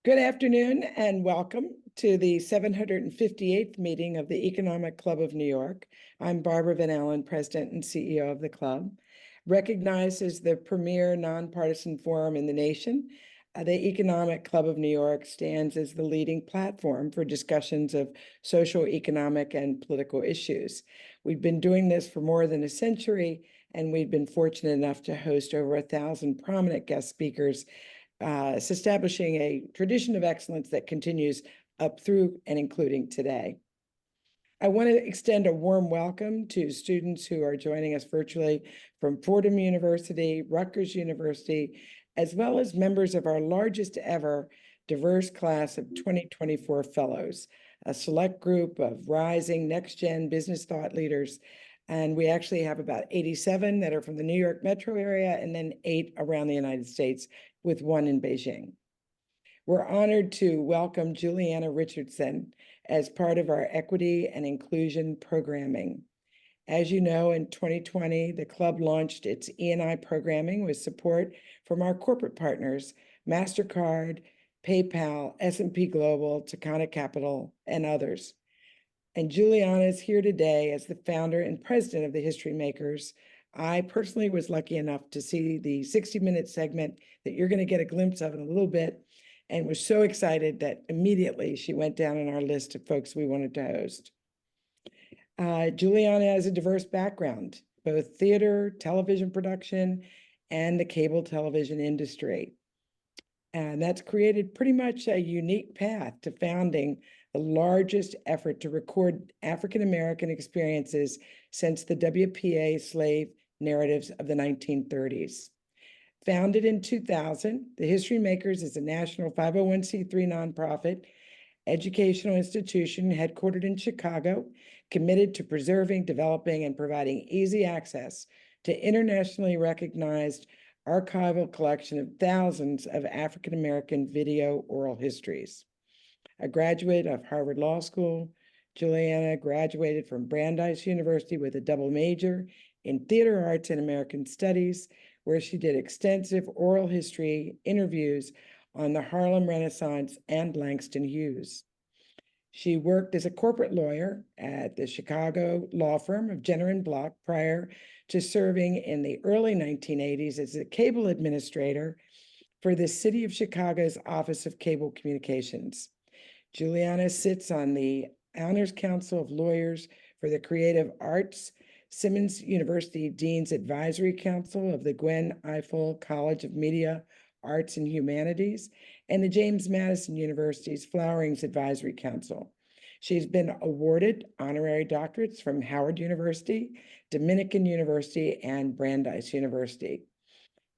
Good afternoon and welcome to the 758th meeting of the Economic Club of New York. I'm Barbara Van Allen, President and CEO of the club. Recognized as the premier nonpartisan forum in the nation, the Economic Club of New York stands as the leading platform for discussions of social, economic, and political issues. We've been doing this for more than a century, and we've been fortunate enough to host over 1,000 prominent guest speakers, establishing a tradition of excellence that continues up through and including today. I want to extend a warm welcome to students who are joining us virtually from Fordham University, Rutgers University, as well as members of our largest ever diverse class of 2024 fellows, a select group of rising next-gen business thought leaders. And we actually have about 87 that are from the New York metro area and then 8 around the United States, with 1 in Beijing. We're honored to welcome Julieanna Richardson as part of our equity and inclusion programming. As you know, in 2020, the club launched its E&I programming with support from our corporate partners, MasterCard, PayPal, S&P Global, Takana Capital, and others. And Julieanna is here today as the founder and president of the HistoryMakers. I personally was lucky enough to see the 60-minute segment that you're going to get a glimpse of in a little bit, and was so excited that immediately she went down on our list of folks we wanted to host. Julieanna has a diverse background, both theater, television production, and the cable television industry. And that's created pretty much a unique path to founding the largest effort to record African-American experiences since the WPA slave narratives of the 1930s. Founded in 2000, the HistoryMakers is a national 501c3 nonprofit educational institution headquartered in Chicago, committed to preserving, developing, and providing easy access to internationally recognized archival collection of thousands of African-American video oral histories. A graduate of Harvard Law School, Julieanna graduated from Brandeis University with a double major in theater arts and American studies, where she did extensive oral history interviews on the Harlem Renaissance and Langston Hughes. She worked as a corporate lawyer at the Chicago law firm of Jenner and Block prior to serving in the early 1980s as a cable administrator for the City of Chicago's Office of Cable Communications. Julieanna sits on the Honors Council of Lawyers for the Creative Arts, Simmons University Dean's Advisory Council of the Gwen Ifill College of Media, Arts and Humanities, and the James Madison University's Flowerings Advisory Council. She's been awarded honorary doctorates from Howard University, Dominican University, and Brandeis University.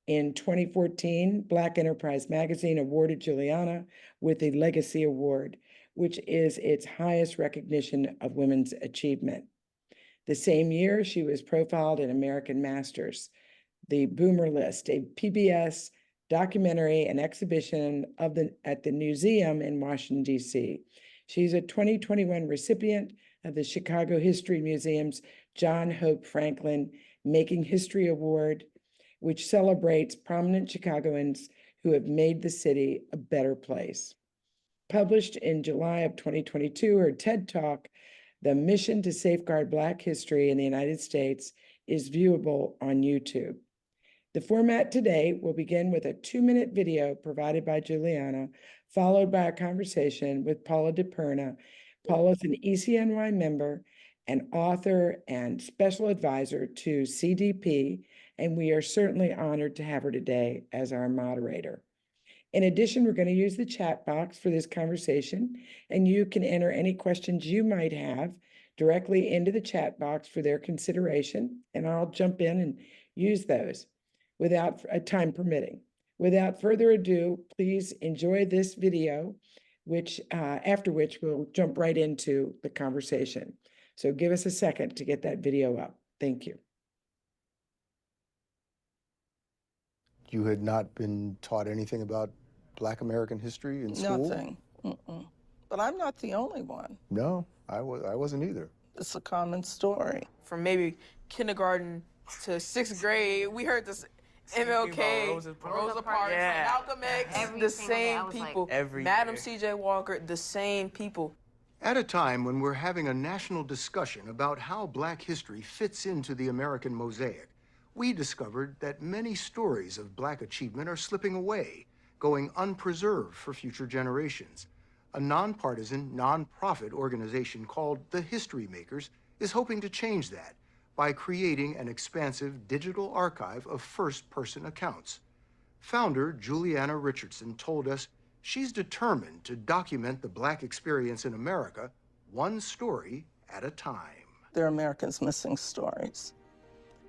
In 2014, Black Enterprise Magazine awarded Julieanna with the Legacy Award, which is its highest recognition of women's achievement. The same year, she was profiled in American Masters, The Boomer List, a PBS documentary and exhibition at the museum in Washington, D.C. She's a 2021 recipient of the Chicago History Museum's John Hope Franklin Making History Award, which celebrates prominent Chicagoans who have made the city a better place. Published in July of 2022, her TED Talk, The Mission to Safeguard Black History in the United States, is viewable on YouTube. The format today will begin with a 2-minute video provided by Julieanna, followed by a conversation with Paula DiPerna. Paula is an ECNY member, an author, and special advisor to CDP, and we are certainly honored to have her today as our moderator. In addition, we're going to use the chat box for this conversation, and you can enter any questions you might have directly into the chat box for their consideration, and I'll jump in and use those without time permitting. Without further ado, please enjoy this video, after which we'll jump right into the conversation. So give us a second to get that video up. Thank you. You had not been taught anything about Black American history in school? Nothing. But I'm not the only one. No, I wasn't either. It's a common story. From maybe kindergarten to 6th grade, we heard this MLK, Rosa Parks, Yeah. Malcolm X, Every the single day, I same was like, people. Every Madam year. C.J. Walker, the same people. At a time when we're having a national discussion about how Black history fits into the American mosaic, we discovered that many stories of Black achievement are slipping away, going unpreserved for future generations. A nonpartisan, nonprofit organization called the HistoryMakers is hoping to change that by creating an expansive digital archive of first-person accounts. Founder Julieanna Richardson told us she's determined to document the Black experience in America, one story at a time. They're America's missing stories,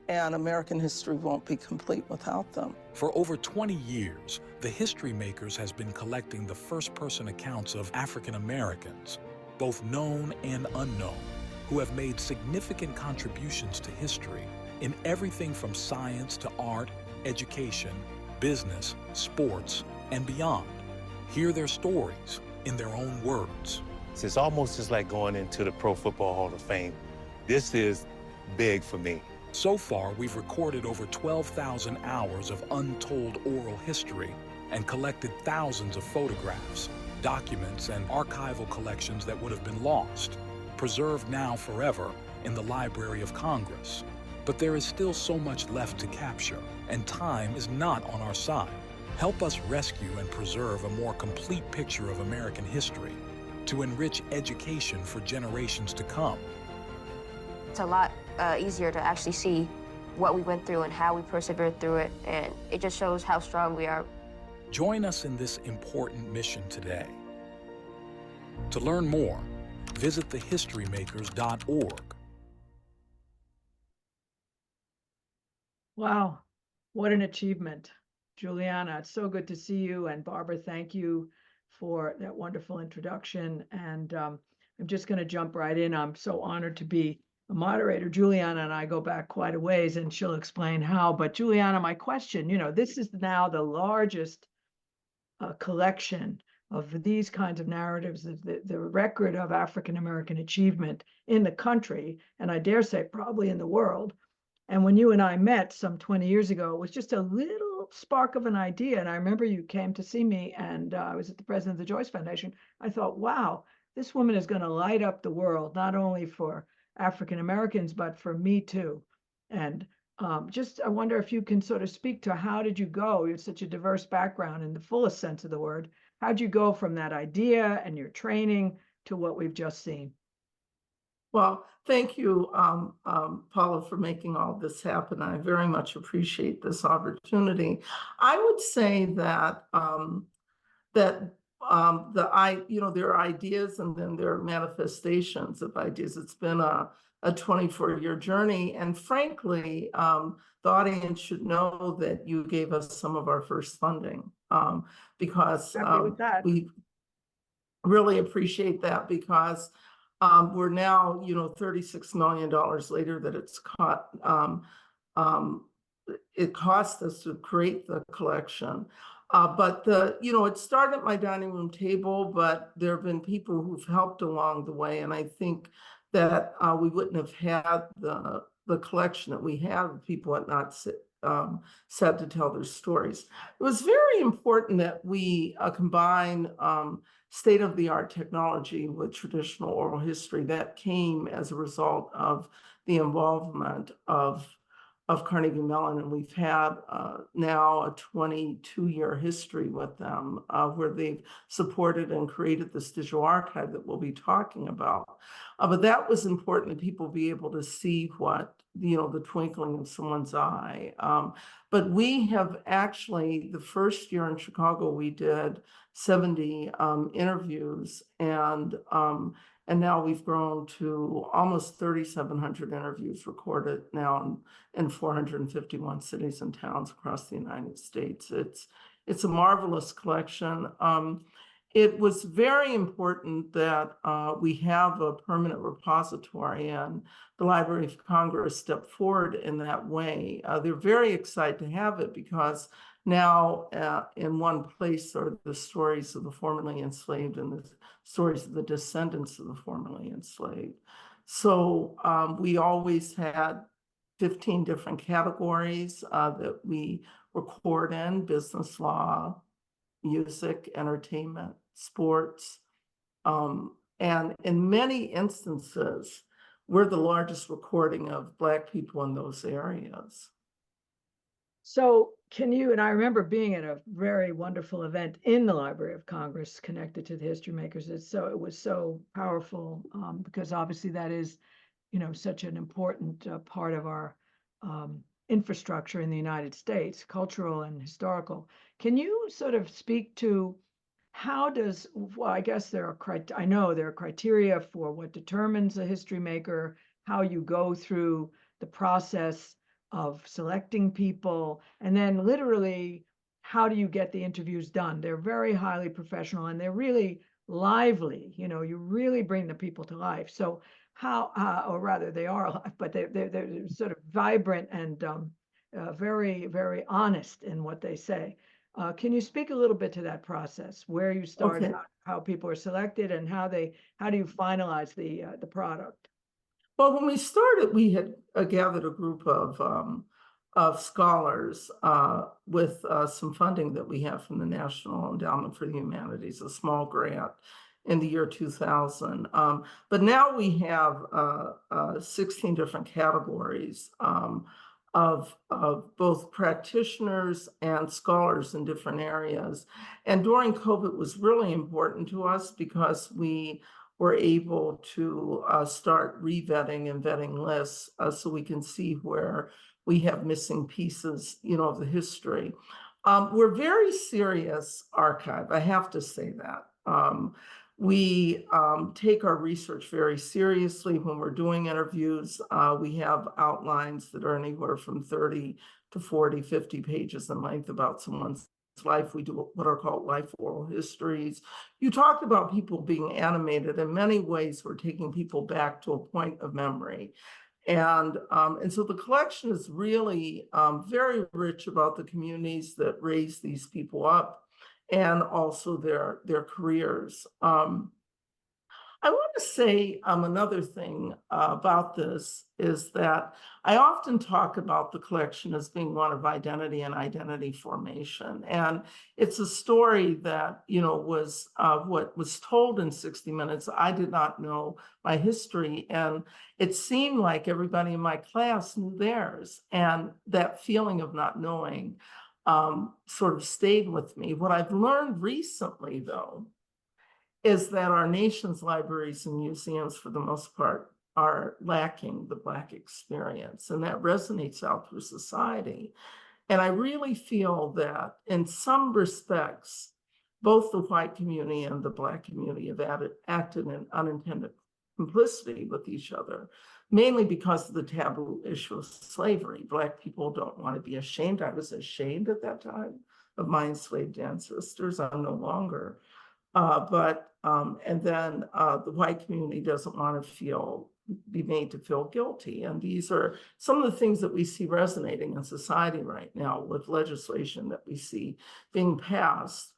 and American history won't be complete without them. For over 20 years, the HistoryMakers has been collecting the first-person accounts of African Americans, both known and unknown, who have made significant contributions to history in everything from science to art, education, business, sports, and beyond. Hear their stories in their own words. It's almost just like going into the Pro Football Hall of Fame. This is big for me. So far, we've recorded over 12,000 hours of untold oral history and collected thousands of photographs, documents, and archival collections that would have been lost, preserved now forever in the Library of Congress. But there is still so much left to capture, and time is not on our side. Help us rescue and preserve a more complete picture of American history to enrich education for generations to come. it's a lot easier to actually see what we went through and how we persevered through it, and it just shows how strong we are. Join us in this important mission today. To learn more, visit thehistorymakers.org. Wow, what an achievement. Juliana, it's so good to see you. And Barbara, thank you for that wonderful introduction. And I'm just going to jump right in. I'm so honored to be a moderator. Juliana and I go back quite a ways, and she'll explain how. But Juliana, my question, this is now the largest collection of these kinds of narratives, the record of African-American achievement in the country, and I dare say probably in the world. And when you and I met some 20 years ago, it was just a little spark of an idea. And I remember you came to see me, and I was at the president of the Joyce Foundation. I thought, wow, this woman is going to light up the world, not only for African Americans, but for me too. And I wonder if you can sort of speak to how did you go? You have such a diverse background in the fullest sense of the word. How'd you go from that idea and your training to what we've just seen? Well, thank you, Paula, for making all this happen. I very much appreciate this opportunity. I would say that there are ideas and then there are manifestations of ideas. It's been a 24-year journey, and frankly, the audience should know that you gave us some of our first funding because we really appreciate that, because we're now, $36 million later that it's it cost us to create the collection. But it started at my dining room table, but there have been people who've helped along the way. And I think that we wouldn't have had the collection that we have if people had not sat to tell their stories. It was very important that we combine state-of-the-art technology with traditional oral history. That came as a result of the involvement of Carnegie Mellon, and we've had now a 22-year history with them where they've supported and created this digital archive that we'll be talking about. But that was important that people be able to see what, the twinkling in someone's eye. But we have actually, the first year in Chicago, we did 70 interviews, and now we've grown to almost 3,700 interviews recorded now in 451 cities and towns across the United States. It's a marvelous collection. It was very important that we have a permanent repository, and the Library of Congress stepped forward in that way. They're very excited to have it because now in one place are the stories of the formerly enslaved and the stories of the descendants of the formerly enslaved. So we always had 15 different categories that we record in: business law, music, entertainment, sports. And in many instances, we're the largest recording of Black people in those areas. So can you, and I remember being at a very wonderful event in the Library of Congress connected to the History Makers. It was so powerful because obviously that is, such an important part of our infrastructure in the United States, cultural and historical. Can you sort of speak to how does, well, I guess there are, I know there are criteria for what determines a history maker, how you go through the process of selecting people, and then literally, how do you get the interviews done? They're very highly professional and they're really lively. You really bring the people to life. So how, or rather they are alive, but they're sort of vibrant and very, very honest in what they say. Can you speak a little bit to that process, where you start, Okay. how people are selected, and how do you finalize the product? Well, when we started, we had gathered a group of scholars with some funding that we have from the National Endowment for the Humanities, a small grant in the year 2000. But now we have 16 different categories of both practitioners and scholars in different areas. And during COVID, it was really important to us because we were able to start re-vetting and vetting lists so we can see where we have missing pieces, of the history. We're very serious archive, I have to say that. We take our research very seriously when we're doing interviews. We have outlines that are anywhere from 30 to 40, 50 pages in length about someone's life. We do what are called life oral histories. You talked about people being animated. In many ways, we're taking people back to a point of memory. And so the collection is really very rich about the communities that raise these people up and also their careers. I want to say another thing about this is that I often talk about the collection as being one of identity and identity formation. And it's a story that, was what was told in 60 Minutes. I did not know my history, and it seemed like everybody in my class knew theirs. And that feeling of not knowing sort of stayed with me. What I've learned recently, though, is that our nation's libraries and museums, for the most part, are lacking the Black experience, and that resonates out through society. And I really feel that in some respects, both the white community and the Black community have acted in unintended complicity with each other, mainly because of the taboo issue of slavery. Black people don't want to be ashamed. I was ashamed at that time of my enslaved ancestors. I'm no longer. And then the white community doesn't want to be made to feel guilty. And these are some of the things that we see resonating in society right now with legislation that we see being passed.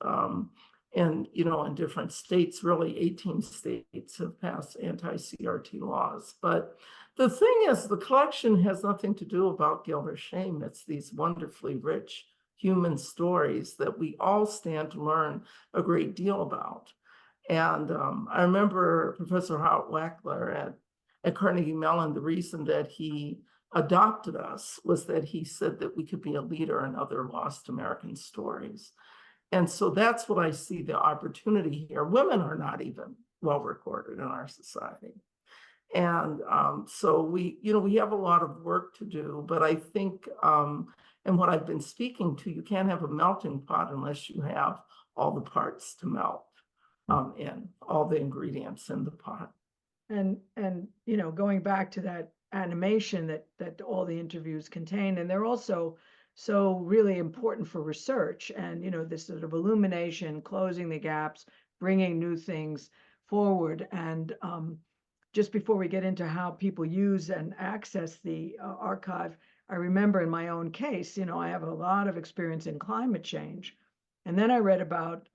And, in different states, really 18 states have passed anti-CRT laws. But the thing is, the collection has nothing to do about guilt or shame. It's these wonderfully rich human stories that we all stand to learn a great deal about. And I remember Professor Howard Wackler at Carnegie Mellon, the reason that he adopted us was that he said that we could be a leader in other lost American stories. And so that's what I see the opportunity here. Women are not even well recorded in our society. And so we have a lot of work to do, but I think, and what I've been speaking to, you can't have a melting pot unless you have all the parts to melt in, all the ingredients in the pot. And going back to that animation that all the interviews contain, and they're also so really important for research and, this sort of illumination, closing the gaps, bringing new things forward. And just before we get into how people use and access the archive, I remember in my own case, I have a lot of experience in climate change. And then I read about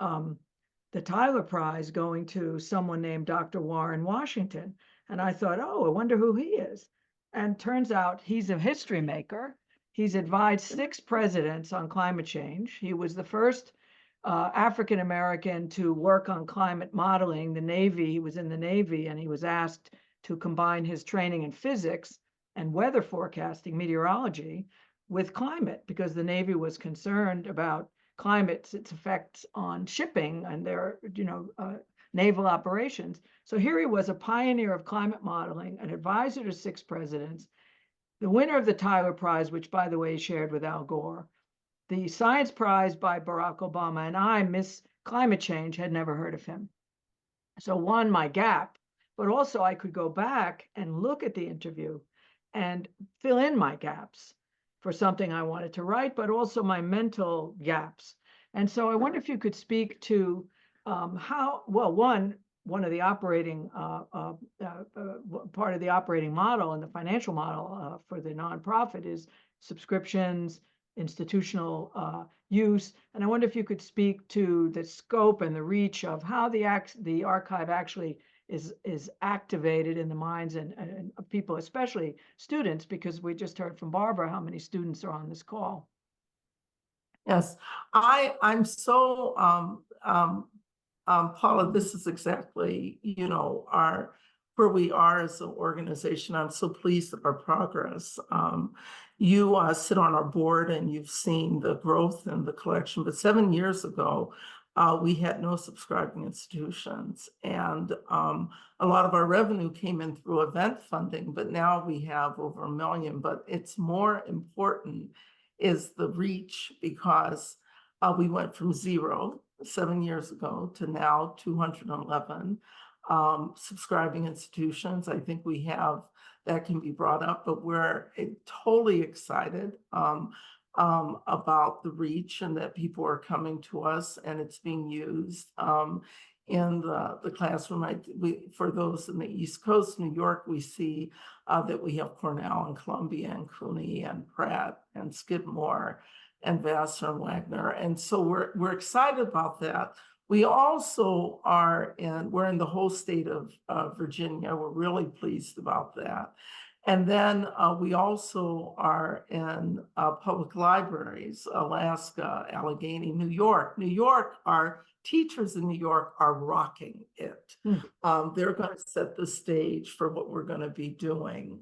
the Tyler Prize going to someone named Dr. Warren Washington. And I thought, oh, I wonder who he is. And turns out he's a history maker. He's advised 6 presidents on climate change. He was the first African American to work on climate modeling. The Navy, he was in the Navy, and he was asked to combine his training in physics and weather forecasting, meteorology, with climate, because the Navy was concerned about climate, its effects on shipping and their, naval operations. So here he was, a pioneer of climate modeling, an advisor to 6 presidents, the winner of the Tyler Prize, which, by the way, he shared with Al Gore, the Science Prize by Barack Obama, and I, Miss Climate Change, had never heard of him. So one, my gap, but also I could go back and look at the interview and fill in my gaps for something I wanted to write, but also my mental gaps. And so I wonder if you could speak to how, well, one of the operating, part of the operating model and the financial model for the nonprofit is subscriptions, institutional use. And I wonder if you could speak to the scope and the reach of how the archive actually is activated in the minds and people, especially students, because we just heard from Barbara how many students are on this call. Yes, I'm so, Paula, this is exactly, where we are as an organization. I'm so pleased with our progress. You sit on our board and you've seen the growth in the collection, but 7 years ago, we had no subscribing institutions, and a lot of our revenue came in through event funding, but now we have over 1 million. But it's more important is the reach, because we went from 0 7 years ago to now 211 subscribing institutions. I think we have, that can be brought up, but we're totally excited about the reach and that people are coming to us and it's being used in the classroom. For those in the East Coast, New York, we see that we have Cornell and Columbia and CUNY and Pratt and Skidmore and Vassar and Wagner. And so we're excited about that. We also we're in the whole state of Virginia. We're really pleased about that. And then we also are in public libraries, Alaska, Allegheny, New York. New York, our teachers in New York are rocking it. They're going to set the stage for what we're going to be doing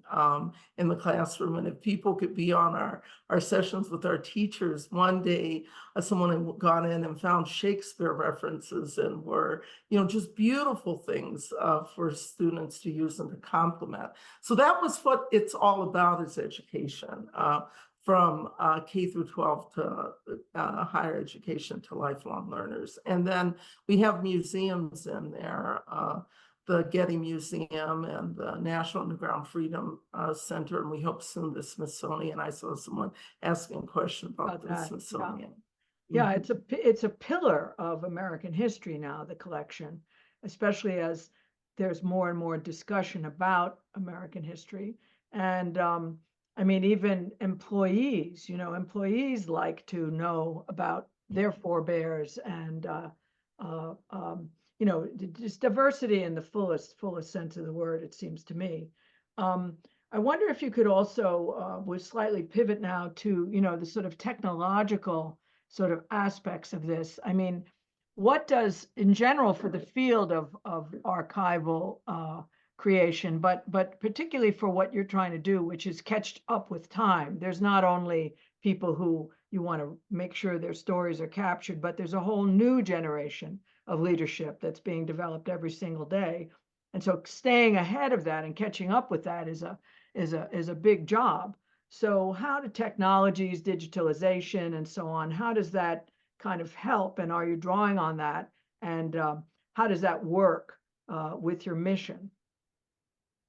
in the classroom. And if people could be on our sessions with our teachers, one day someone had gone in and found Shakespeare references and were, just beautiful things for students to use and to complement. So that was what it's all about, is education. From K through 12 to higher education to lifelong learners. And then we have museums in there, the Getty Museum and the National Underground Freedom Center, and we hope soon the Smithsonian. I saw someone asking a question about the Smithsonian. Yeah, it's a pillar of American history now, the collection, especially as there's more and more discussion about American history. And I mean, even employees, employees like to know about their forebears and, just diversity in the fullest sense of the word, it seems to me. I wonder if you could also, would slightly pivot now to, the sort of technological sort of aspects of this. I mean, what does, in general, for the field of archival creation, but particularly for what you're trying to do, which is catch up with time. There's not only people who you want to make sure their stories are captured, but there's a whole new generation of leadership that's being developed every single day. And so staying ahead of that and catching up with that is a big job. So how do technologies, digitalization, and so on, how does that kind of help? And are you drawing on that? And how does that work with your mission?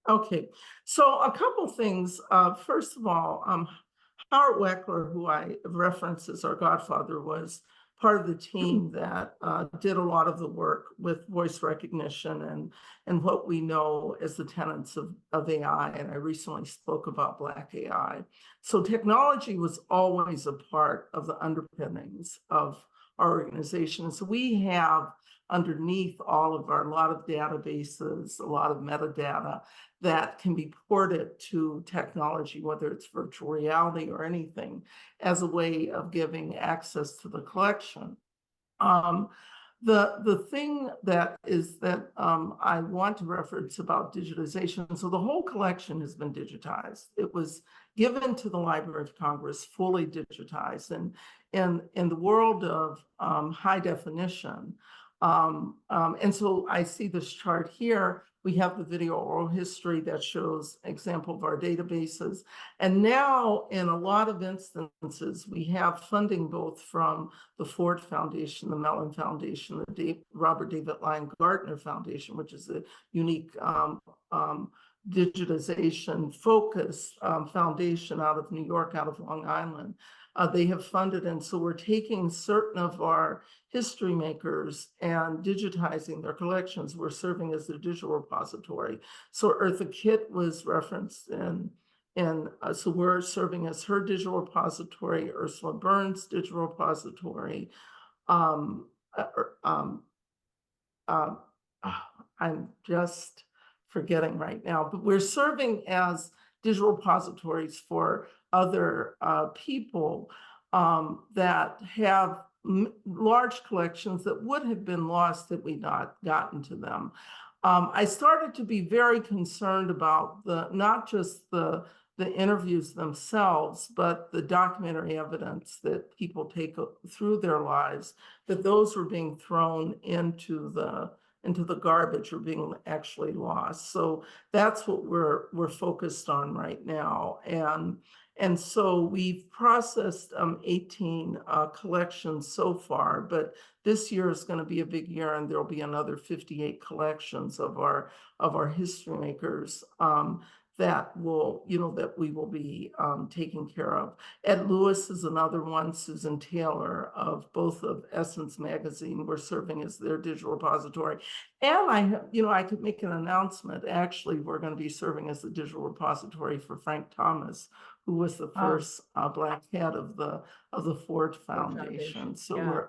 Okay, so a couple things. First of all, Howard Weckler, who I reference as our godfather, was part of the team that did a lot of the work with voice recognition and what we know as the tenets of AI. And I recently spoke about Black AI. So technology was always a part of the underpinnings of our organization. So we have underneath all of a lot of databases, a lot of metadata that can be ported to technology, whether it's virtual reality or anything, as a way of giving access to the collection. The thing that I want to reference about digitization, so the whole collection has been digitized. It was given to the Library of Congress fully digitized, and in the world of high definition. And so I see this chart here. We have the video oral history that shows example of our databases. And now in a lot of instances, we have funding both from the Ford Foundation, the Mellon Foundation, the Robert David Lyon Gardner Foundation, which is a unique digitization focused foundation out of New York, out of Long Island. They have funded, and so we're taking certain of our history makers and digitizing their collections. We're serving as their digital repository. So Eartha Kitt was referenced so we're serving as her digital repository, Ursula Burns' digital repository. I'm just forgetting right now, but we're serving as digital repositories for other people that have large collections that would have been lost had we not gotten to them. I started to be very concerned about not just the interviews themselves, but the documentary evidence that people take through their lives, that those were being thrown into the garbage or being actually lost. So that's what we're focused on right now. And so we've processed 18 collections so far, but this year is going to be a big year, and there'll be another 58 collections of our history makers that we will be taking care of. Ed Lewis is another one. Susan Taylor of both of Essence Magazine, we're serving as their digital repository. And I could make an announcement. Actually, we're going to be serving as the digital repository for Frank Thomas, who was the first Black head of the Ford Foundation. So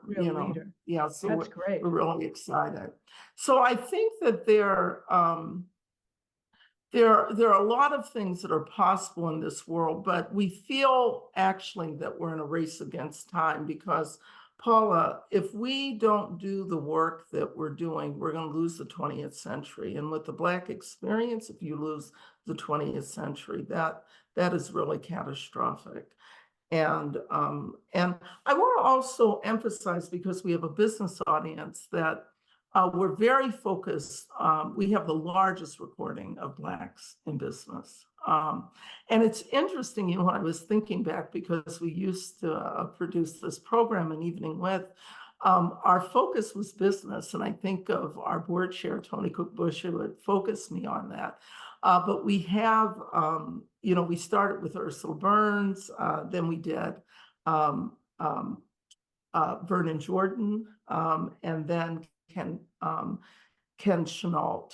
Yeah, so that's great. We're really excited. So I think that there are a lot of things that are possible in this world, but we feel actually that we're in a race against time because, Paula, if we don't do the work that we're doing, we're going to lose the 20th century. And with the Black experience, if you lose the 20th century, that is really catastrophic. And I want to also emphasize, because we have a business audience, that we're very focused. We have the largest recording of Blacks in business. And it's interesting, when I was thinking back, because we used to produce this program, An Evening With, our focus was business. And I think of our board chair, Tony Cook Bush, who had focused me on that. But we have, we started with Ursula Burns, then we did Vernon Jordan, and then Ken Chenault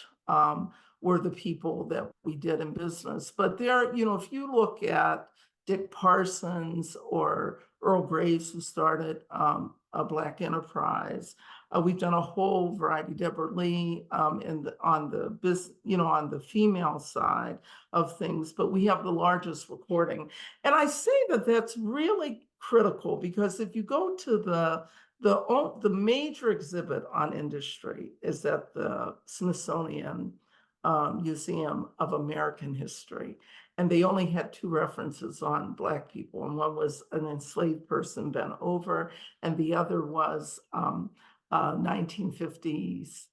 were the people that we did in business. But there, if you look at Dick Parsons or Earl Graves, who started a Black enterprise, we've done a whole variety. Deborah Lee on the female side of things, but we have the largest recording. And I say that that's really critical, because if you go to the major exhibit on industry is at the Smithsonian Museum of American History. And they only had 2 references on Black people. And one was an enslaved person bent over, and the other was 1950s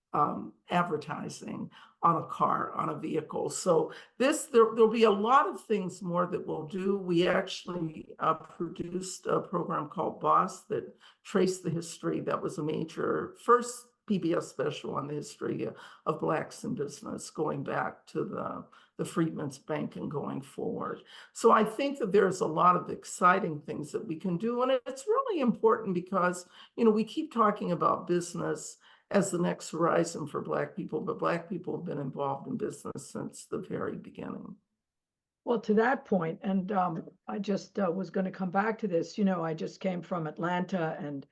advertising on a car, on a vehicle. So there'll be a lot of things more that we'll do. We actually produced a program called Boss that traced the history. That was a major first PBS special on the history of Blacks in business, going back to the Freedmen's Bank and going forward. So I think that there's a lot of exciting things that we can do. And it's really important because, we keep talking about business as the next horizon for Black people, but Black people have been involved in business since the very beginning. Well, to that point, and I just was going to come back to this. I just came from Atlanta, and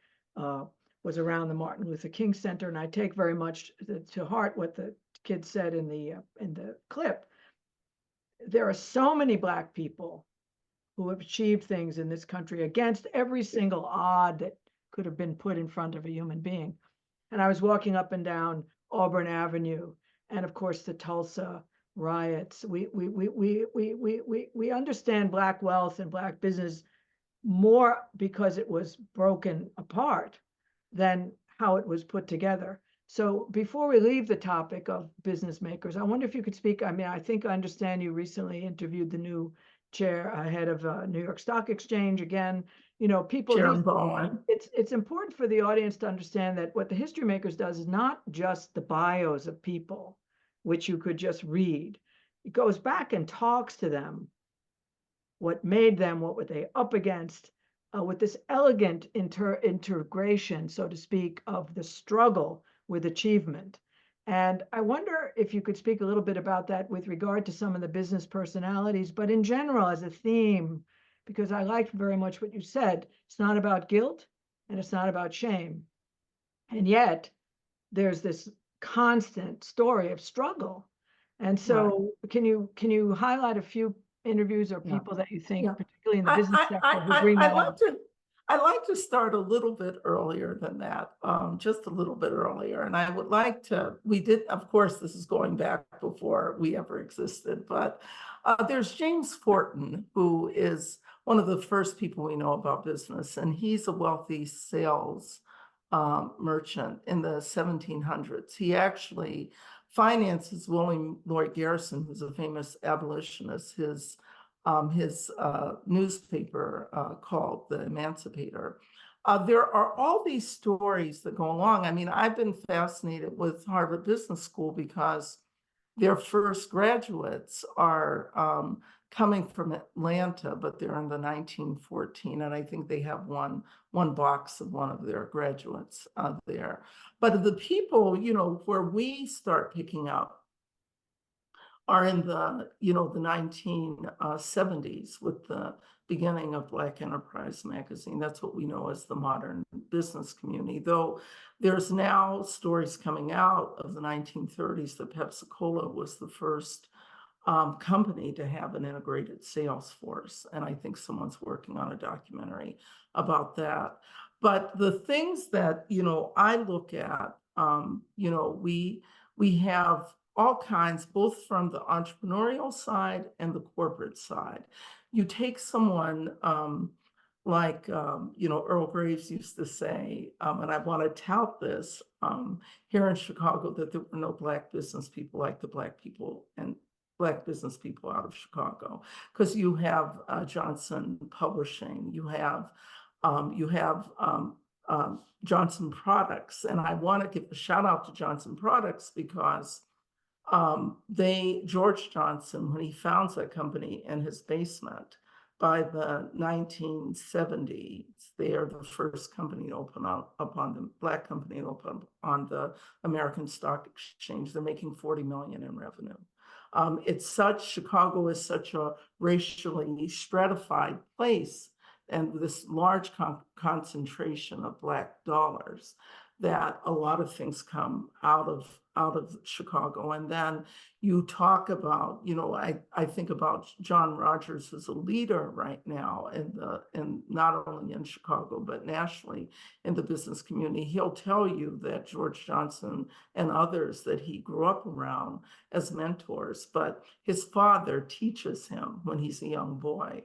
was around the Martin Luther King Center, and I take very much to heart what the kid said in the clip. There are so many Black people who have achieved things in this country against every single odd that could have been put in front of a human being. And I was walking up and down Auburn Avenue, and of course the Tulsa riots. We understand Black wealth and Black business more because it was broken apart than how it was put together. So before we leave the topic of business makers, I wonder if you could speak. I mean, I think I understand you recently interviewed the new chair head of New York Stock Exchange. Again, you know, people. Sharon Bowen. It's important for the audience to understand that what the History Makers does is not just the bios of people, which you could just read. It goes back and talks to them. What made them? What were they up against? With this elegant integration, so to speak, of the struggle with achievement. And I wonder if you could speak a little bit about that with regard to some of the business personalities, but in general as a theme, because I liked very much what you said. It's not about guilt and it's not about shame. And yet there's this constant story of struggle. And so can you highlight a few interviews or people that you think, particularly in the business sector, who bring that up? I'd like to start a little bit earlier than that, just a little bit earlier. And I would like to, of course, this is going back before we ever existed, but there's James Fortin, who is one of the first people we know about business. And he's a wealthy sales merchant in the 1700s. He actually finances William Lloyd Garrison, who's a famous abolitionist, his newspaper called The Emancipator. There are all these stories that go along. I mean, I've been fascinated with Harvard Business School because their first graduates are coming from Atlanta, but they're in the 1914, and I think they have one box of one of their graduates there. But the people, you know, where we start picking up are in the 1970s with the beginning of Black Enterprise magazine. That's what we know as the modern business community, though there's now stories coming out of the 1930s that Pepsi-Cola was the first company to have an integrated sales force. And I think someone's working on a documentary about that. But the things that, you know, I look at, you know, we have all kinds, both from the entrepreneurial side and the corporate side. You take someone like, you know, Earl Graves used to say, and I want to tout this here in Chicago, that there were no Black business people like the Black people and Black business people out of Chicago, because you have Johnson Publishing, you have Johnson Products, and I want to give a shout out to Johnson Products because George Johnson, when he founds that company in his basement, by the 1970s, they are the first company to open up upon the Black company to open on the American Stock Exchange. They're making $40 million in revenue. Chicago is such a racially stratified place, and this large concentration of Black dollars, that a lot of things come out of Chicago. And then you talk about, you know, I think about John Rogers as a leader right now in not only in Chicago, but nationally in the business community. He'll tell you that George Johnson and others that he grew up around as mentors, but his father teaches him when he's a young boy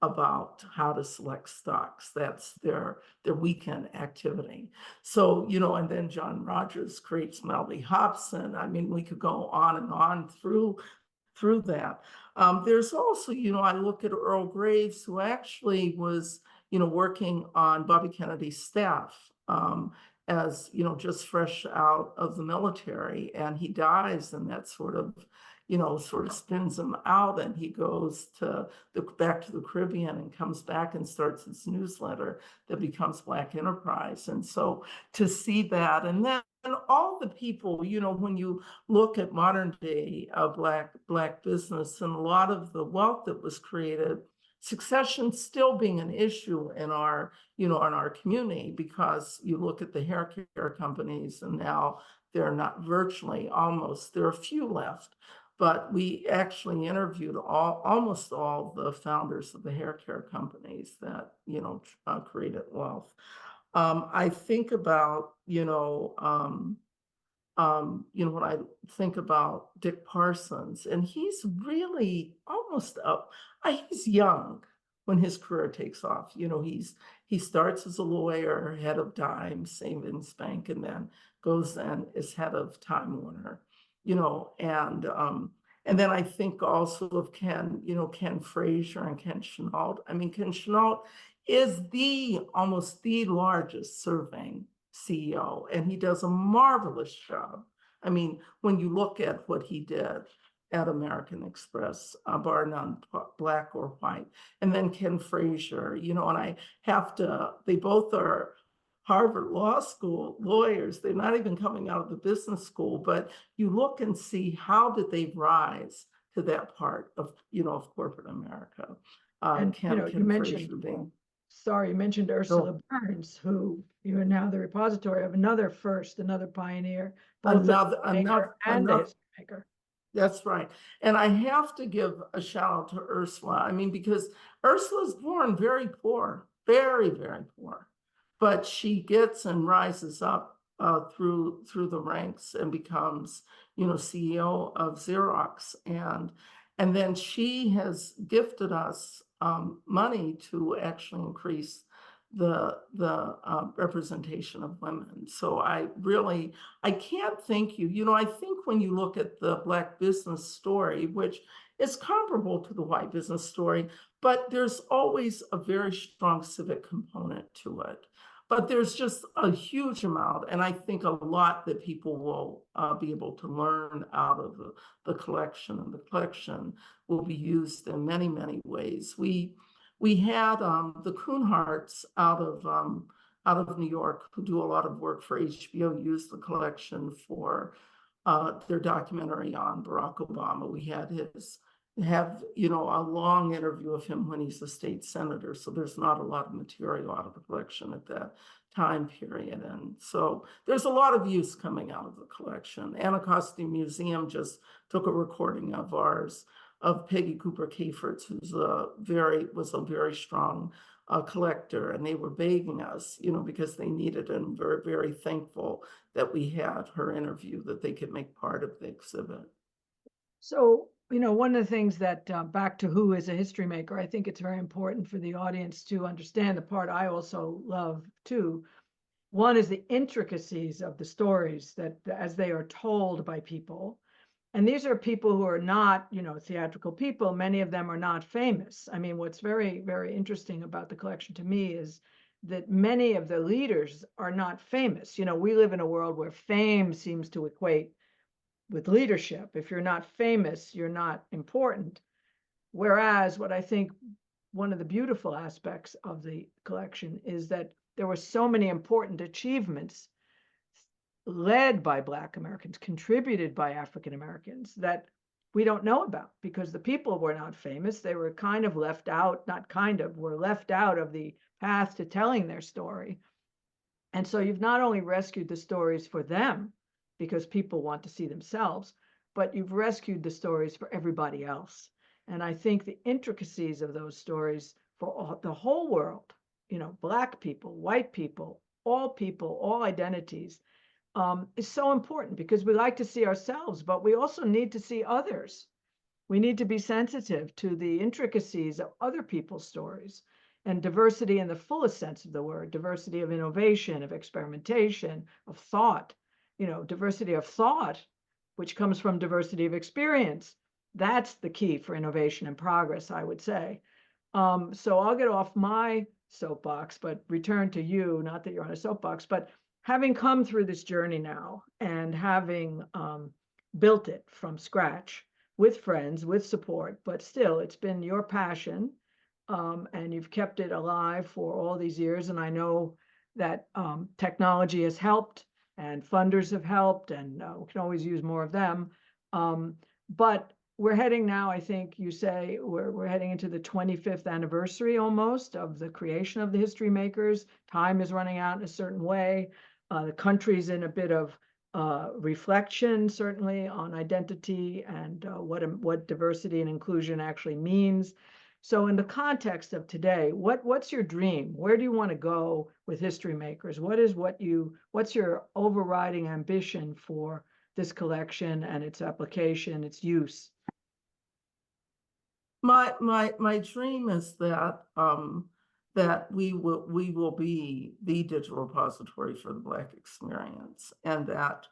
about how to select stocks. That's their weekend activity. So, you know, and then John Rogers creates Melody Hobson. I mean, we could go on and on through that. There's also, you know, I look at Earl Graves, who actually was, you know, working on Bobby Kennedy's staff as, you know, just fresh out of the military, and he dies, and that sort of spins him out, and he goes back to the Caribbean and comes back and starts his newsletter that becomes Black Enterprise. And so to see that, and then all the people, you know, when you look at modern day Black business, and a lot of the wealth that was created succession still being an issue in our, in our community, because you look at the hair care companies and now they're not virtually, almost, there are a few left, but we actually interviewed almost all the founders of the hair care companies that, created wealth. I think about, when I think about Dick Parsons, and he's really almost up. He's young when his career takes off. He starts as a lawyer, head of Dime Savings Bank, and then goes and is head of Time Warner. And then I think also of Ken Frazier and Ken Chenault. I mean, Ken Chenault is almost the largest serving CEO, and he does a marvelous job. I mean, when you look at what he did at American Express, bar none, black or white, and then Ken Frazier, and they both are Harvard Law School lawyers. They're not even coming out of the business school, but you look and see how did they rise to that part of, of corporate America. And, Ken you mentioned, Frazier being. sorry, you mentioned Ursula Burns, who you are now the repository of another pioneer, both Another and a history maker. That's right. And I have to give a shout out to Ursula. I mean, because Ursula's born very poor, very, very poor, but she gets and rises up through the ranks and becomes, CEO of Xerox. And then she has gifted us money to actually increase the representation of women. So I can't thank you. I think when you look at the Black business story, which is comparable to the white business story, but there's always a very strong civic component to it. But there's just a huge amount, and I think a lot that people will be able to learn out of the collection, and the collection will be used in many, many ways. We had the Kuhnharts out of New York, who do a lot of work for HBO, use the collection for their documentary on Barack Obama. We had a long interview of him when he's a state senator. So there's not a lot of material out of the collection at that time period. And so there's a lot of use coming out of the collection. Anacostia Museum just took a recording of ours, of Peggy Cooper Kafertz, who's was a very strong collector, and they were begging us, because they needed it, and very, very thankful that we had her interview, that they could make part of the exhibit. So, one of the things that, back to who is a history maker, I think it's very important for the audience to understand the part I also love too. One is the intricacies of the stories that, as they are told by people. And these are people who are not, theatrical people. Many of them are not famous. I mean, what's very, very interesting about the collection to me is that many of the leaders are not famous. We live in a world where fame seems to equate with leadership. If you're not famous, you're not important. Whereas what I think one of the beautiful aspects of the collection is that there were so many important achievements led by Black Americans, contributed by African Americans, that we don't know about, because the people were not famous. They were kind of left out, were left out of the path to telling their story. And so you've not only rescued the stories for them, because people want to see themselves, but you've rescued the stories for everybody else. And I think the intricacies of those stories for the whole world, Black people, white people, all identities, is so important, because we like to see ourselves, but we also need to see others. We need to be sensitive to the intricacies of other people's stories, and diversity in the fullest sense of the word, diversity of innovation, of experimentation, of thought, diversity of thought, which comes from diversity of experience. That's the key for innovation and progress, I would say. So I'll get off my soapbox, but return to you, not that you're on a soapbox, but having come through this journey now, and having built it from scratch with friends, with support, but still it's been your passion, and you've kept it alive for all these years. And I know that technology has helped, and funders have helped, and we can always use more of them. But we're heading now, I think you say, we're heading into the 25th anniversary almost of the creation of the History Makers. Time is running out in a certain way. The country's in a bit of reflection, certainly, on identity and what diversity and inclusion actually means. So in the context of today, what's your dream? Where do you want to go with History Makers? What's your overriding ambition for this collection and its application, its use? My dream is that that we will be the digital repository for the Black experience, and that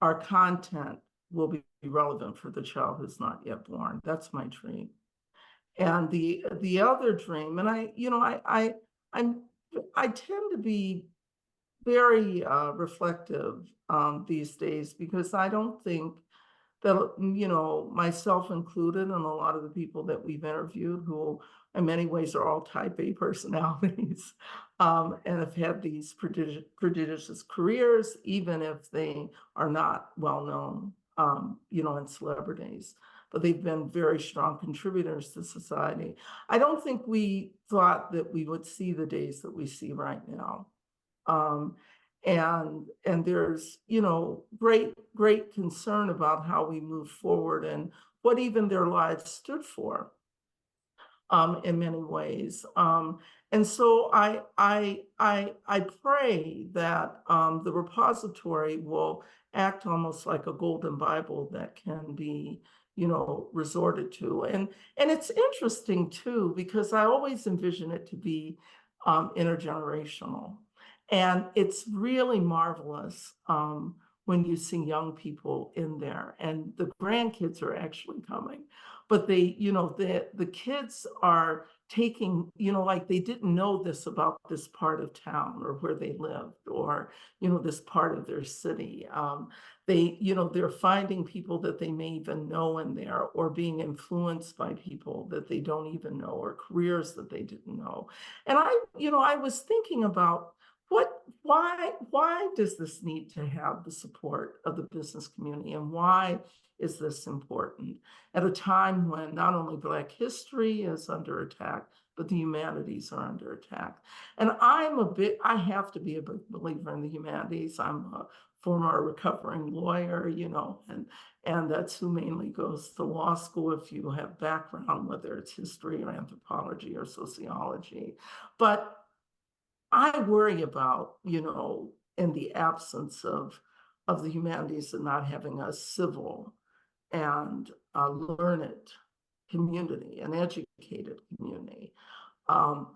our content will be relevant for the child who's not yet born. That's my dream. And the other dream, and I tend to be very reflective these days, because I don't think that, myself included, and a lot of the people that we've interviewed, who in many ways are all type A personalities, and have had these prodigious careers, even if they are not well known, and celebrities, but they've been very strong contributors to society. I don't think we thought that we would see the days that we see right now. And there's, great concern about how we move forward and what even their lives stood for, in many ways. And so I pray that the repository will act almost like a golden Bible that can be, resorted to. And it's interesting too, because I always envision it to be intergenerational. And it's really marvelous when you see young people in there, and the grandkids are actually coming, but they, the kids are taking, like they didn't know this about this part of town or where they lived, or, this part of their city. They're finding people that they may even know in there, or being influenced by people that they don't even know, or careers that they didn't know. And I was thinking about, why does this need to have the support of the business community? And why is this important at a time when not only Black history is under attack, but the humanities are under attack? And I have to be a big believer in the humanities. I'm a former recovering lawyer, and that's who mainly goes to law school if you have background, whether it's history or anthropology or sociology. But I worry about, in the absence of the humanities, and not having a civil and learned community, an educated community,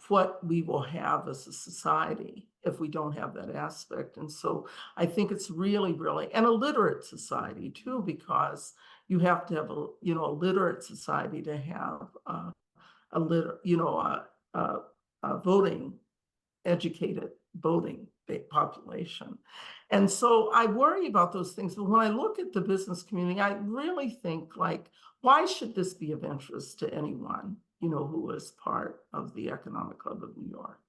what we will have as a society if we don't have that aspect. And so I think it's really, and a literate society too, because you have to have a literate society to have a voting, educated voting population. And so I worry about those things. But when I look at the business community, I really think, like, why should this be of interest to anyone, who is part of the Economic Club of New York?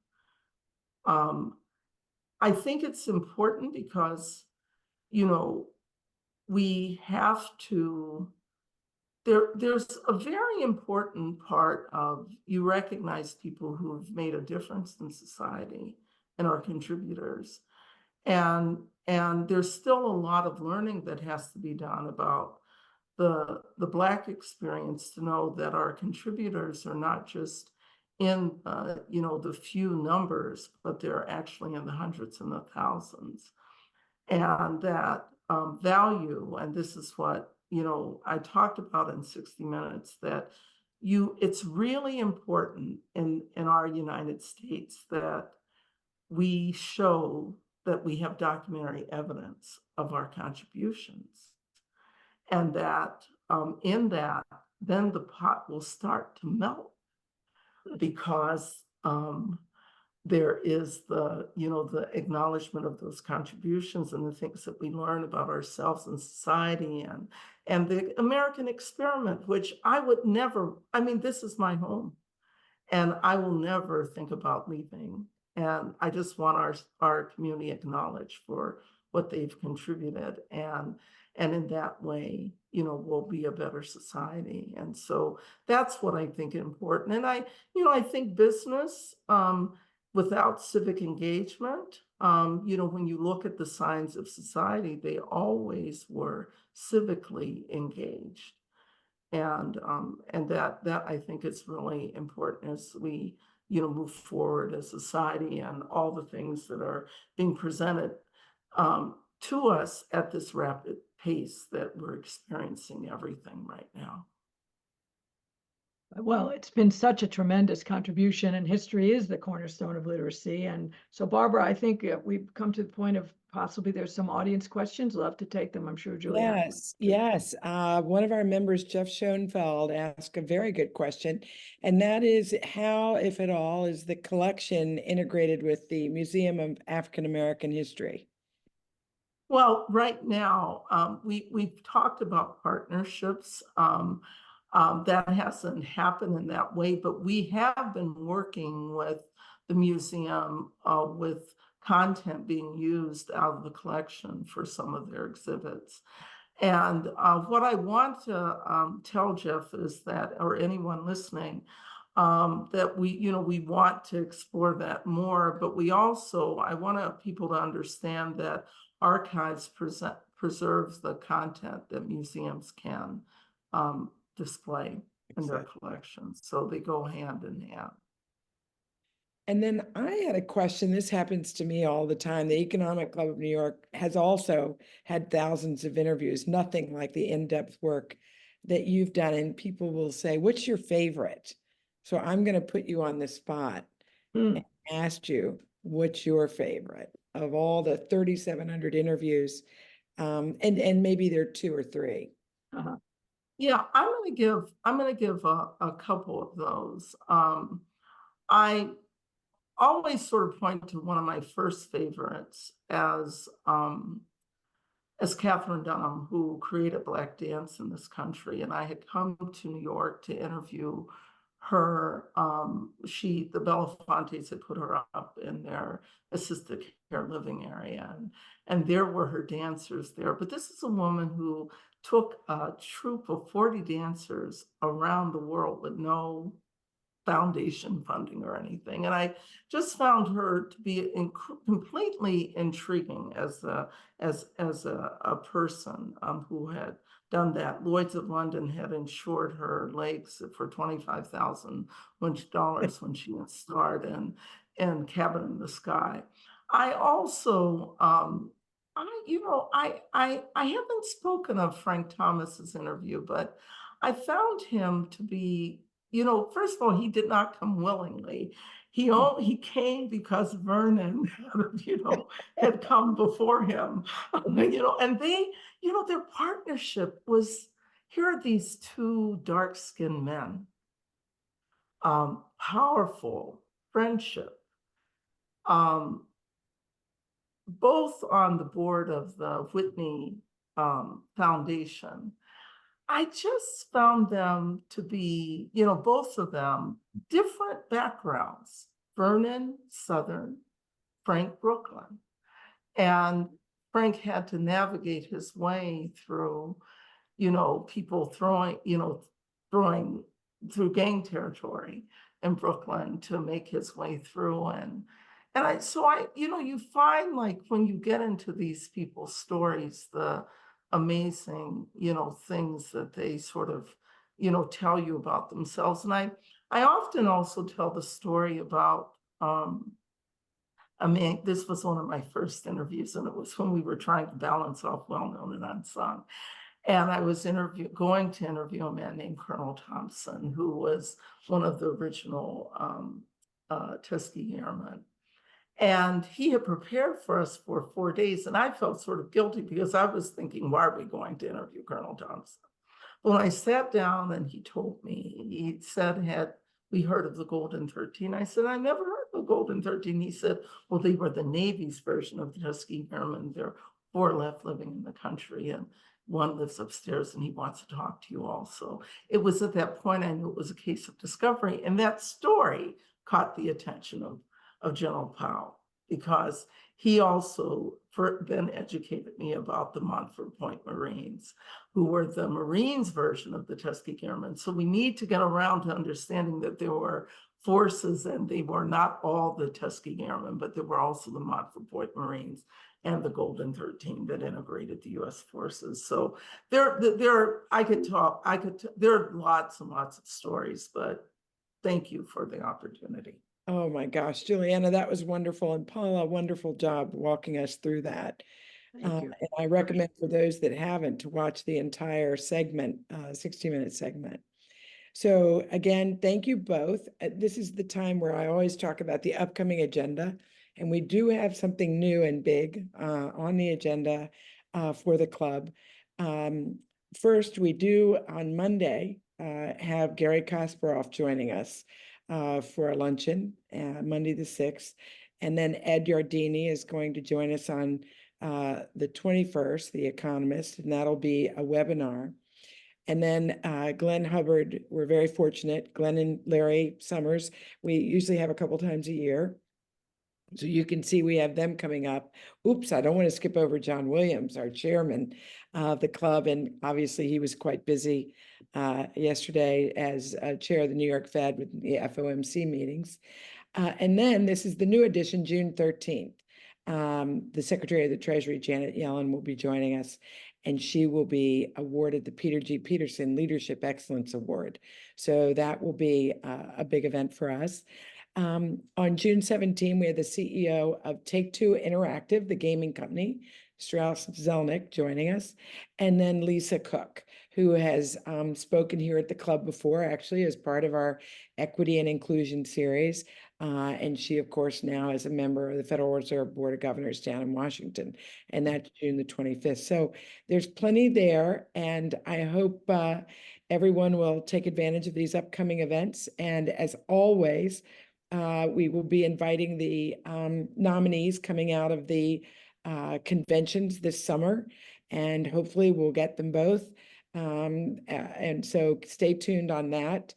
I think it's important because, we have to, there's a very important part of, you recognize people who have made a difference in society and are contributors. And there's still a lot of learning that has to be done about the Black experience, to know that our contributors are not just in the few numbers, but they're actually in the hundreds and the thousands. And that value, and this is what I talked about in 60 Minutes, that it's really important in our United States that we show that we have documentary evidence of our contributions, and that in that, then the pot will start to melt, because there is the acknowledgement of those contributions and the things that we learn about ourselves and society, and the American experiment, which I would never, this is my home, and I will never think about leaving. And I just want our community acknowledged for what they've contributed, and in that way, we'll be a better society. And so that's what I think important. And I think business, without civic engagement, when you look at the signs of society, they always were civically engaged. And that I think is really important as we, move forward as society, and all the things that are being presented to us at this rapid pace that we're experiencing everything right now. Well, it's been such a tremendous contribution, and history is the cornerstone of literacy. And so, Barbara, I think we've come to the point of possibly there's some audience questions. Love to take them. I'm sure Julianna. Yes. One of our members, Jeff Schoenfeld, asked a very good question, and that is how, if at all, is the collection integrated with the Museum of African American History? Well, right now, we've talked about partnerships. That hasn't happened in that way, but we have been working with the museum with content being used out of the collection for some of their exhibits. And what I want to tell Jeff is that, or anyone listening, that we want to explore that more, but I want people to understand that archives preserves the content that museums can display in their collections. So they go hand in hand. And then I had a question. This happens to me all the time. The Economic Club of New York has also had thousands of interviews, nothing like the in-depth work that you've done. And people will say, what's your favorite? So I'm going to put you on the spot and ask you, what's your favorite of all the 3,700 interviews? And maybe there are 2 or 3. Yeah, I'm gonna give a couple of those. I always sort of point to one of my first favorites as Catherine Dunham, who created Black dance in this country, and I had come to New York to interview her. The Belafontes had put her up in their assisted care living area, and there were her dancers there. But this is a woman who took a troupe of 40 dancers around the world with no foundation funding or anything. And I just found her to be completely intriguing as a person who had done that. Lloyd's of London had insured her legs for $25,000 when she starred in Cabin in the Sky. I also, I haven't spoken of Frank Thomas's interview, but I found him to be, first of all, he did not come willingly. He came because Vernon, had come before him, and they, their partnership was, here are these 2 dark-skinned men, powerful friendship, both on the board of the Whitney Foundation. I just found them to be, both of them, different backgrounds. Vernon, Southern, Frank, Brooklyn. And Frank had to navigate his way through, people throwing through gang territory in Brooklyn to make his way through. And you find, like, when you get into these people's stories, the amazing, things that they sort of, tell you about themselves. And I often also tell the story about, this was one of my first interviews, and it was when we were trying to balance off well-known and unsung. And I was going to interview a man named Colonel Thompson, who was one of the original Tuskegee Airmen. And he had prepared for us for 4 days, and I felt sort of guilty because I was thinking, why are we going to interview Colonel Thompson? When I sat down and he told me, he said, had we heard of the Golden 13? I said, I never heard of the Golden 13. He said, well, they were the Navy's version of the Tuskegee Airmen. There are 4 left living in the country, and 1 lives upstairs, and he wants to talk to you also. It was at that point I knew it was a case of discovery, and that story caught the attention of General Powell, because he also then educated me about the Montford Point Marines, who were the Marines version of the Tuskegee Airmen. So we need to get around to understanding that there were forces, and they were not all the Tuskegee Airmen, but there were also the Montford Point Marines and the Golden 13 that integrated the U.S. forces. So there are lots and lots of stories, but thank you for the opportunity. Oh my gosh, Juliana, that was wonderful. And Paula, wonderful job walking us through that. Thank you. And I recommend for those that haven't to watch the entire segment, 60-minute segment. So again, thank you both. This is the time where I always talk about the upcoming agenda. And we do have something new and big on the agenda for the club. First, we do on Monday have Gary Kasparov joining us for a luncheon, Monday the 6th. And then Ed Yardini is going to join us on the 21st, The Economist, and that'll be a webinar. And then Glenn Hubbard, we're very fortunate. Glenn and Larry Summers, we usually have a couple times a year. So you can see we have them coming up. Oops, I don't want to skip over John Williams, our chairman of the club. And obviously he was quite busy yesterday as chair of the New York Fed with the FOMC meetings. And then this is the new edition, June 13th. The Secretary of the Treasury, Janet Yellen, will be joining us, and she will be awarded the Peter G. Peterson Leadership Excellence Award. So that will be a big event for us. On June 17, we have the CEO of Take-Two Interactive, the gaming company, Strauss Zelnick, joining us, and then Lisa Cook, who has spoken here at the club before, actually, as part of our Equity and Inclusion series. And she, of course, now is a member of the Federal Reserve Board of Governors down in Washington, and that's June the 25th. So there's plenty there, and I hope everyone will take advantage of these upcoming events. And as always, we will be inviting the nominees coming out of the conventions this summer, and hopefully we'll get them both. And so stay tuned on that.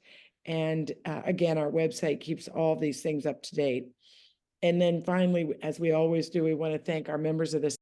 And again, our website keeps all these things up to date. And then finally, as we always do, we want to thank our members of the